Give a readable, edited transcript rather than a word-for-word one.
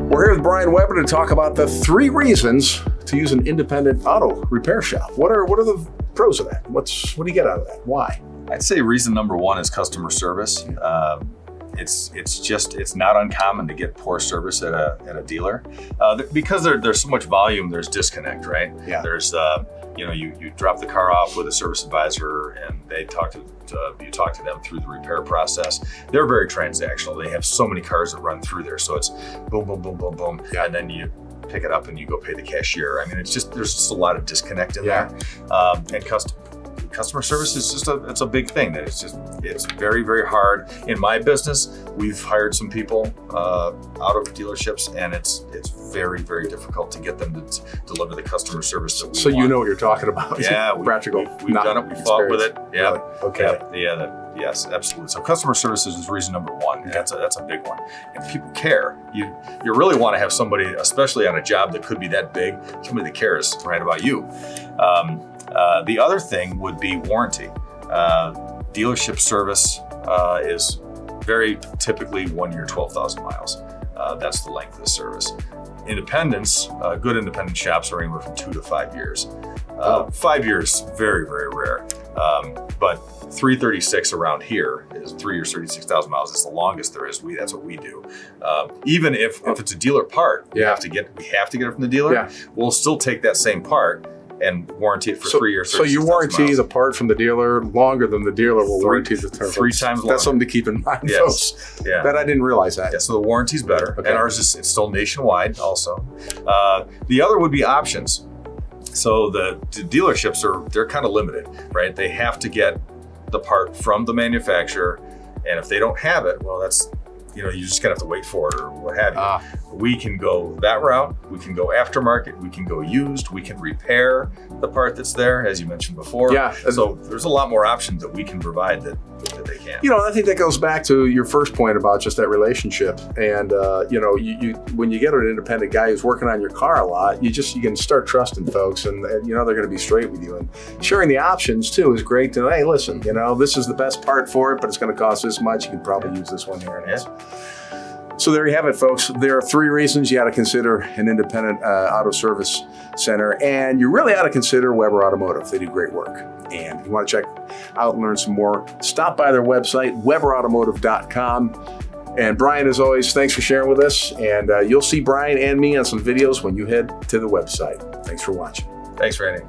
We're here with Brian Weber to talk about the 3 reasons to use an independent auto repair shop. What are the pros of that? What do you get out of that? Why? I'd say reason number 1 is customer service. It's not uncommon to get poor service at a dealer because there's so much volume. There's disconnect, right? Yeah. There's you drop the car off with a service advisor and they you talk to them through the repair process. They're very transactional. They have so many cars that run through there, so it's boom, boom, boom, boom, boom, and then you pick it up and you go pay the cashier. I mean, there's just a lot of disconnect in there, and customer service is it's a big thing. That it's very, very hard. In my business, we've hired some people out of dealerships, and it's very, very difficult to get them to deliver the customer service that we want. So you know what you're talking about. Yeah, practical. We've done it. We fought with it. Yeah. Really? Okay. Yes, absolutely. So customer services is reason number 1. And that's a big one. And people care. You really want to have somebody, especially on a job that could be that big, somebody that cares right about you. The other thing would be warranty. Dealership service is very typically 1 year, 12,000 miles. That's the length of the service. Independents, good independent shops are anywhere from 2 to 5 years. 5 years, very, very rare. But 336 around here is 3 years, 36,000 miles. It's the longest there is. That's what we do. Even if it's a dealer part, we have to get it from the dealer. Yeah. We'll still take that same part and warranty it for 3 years. So you warranty the part from the dealer longer than the dealer will warranty the turbos. 3 times longer. That's something to keep in mind, folks. Yeah. But I didn't realize that. Yeah, so the warranty's better. Okay. And ours it's still nationwide also. The other would be options. So the dealerships they're kind of limited, right? They have to get the part from the manufacturer, and if they don't have it, well, that's you're just gonna have to wait for it or what have you. We can go that route. We can go aftermarket. We can go used. We can repair the part that's there, as you mentioned before. Yeah. So there's a lot more options that we can provide that they can. I think that goes back to your first point about just that relationship. And you when you get an independent guy who's working on your car a lot, you can start trusting folks, and they're going to be straight with you. And sharing the options too is great. To hey, listen, this is the best part for it, but it's going to cost this much. You can probably use this one here and there. So there you have it, folks. There are 3 reasons you got to consider an independent auto service center, and you really ought to consider Weber Automotive. They do great work. And if you want to check out and learn some more, stop by their website, weberautomotive.com. And Brian, as always, thanks for sharing with us. And you'll see Brian and me on some videos when you head to the website. Thanks for watching. Thanks, Randy.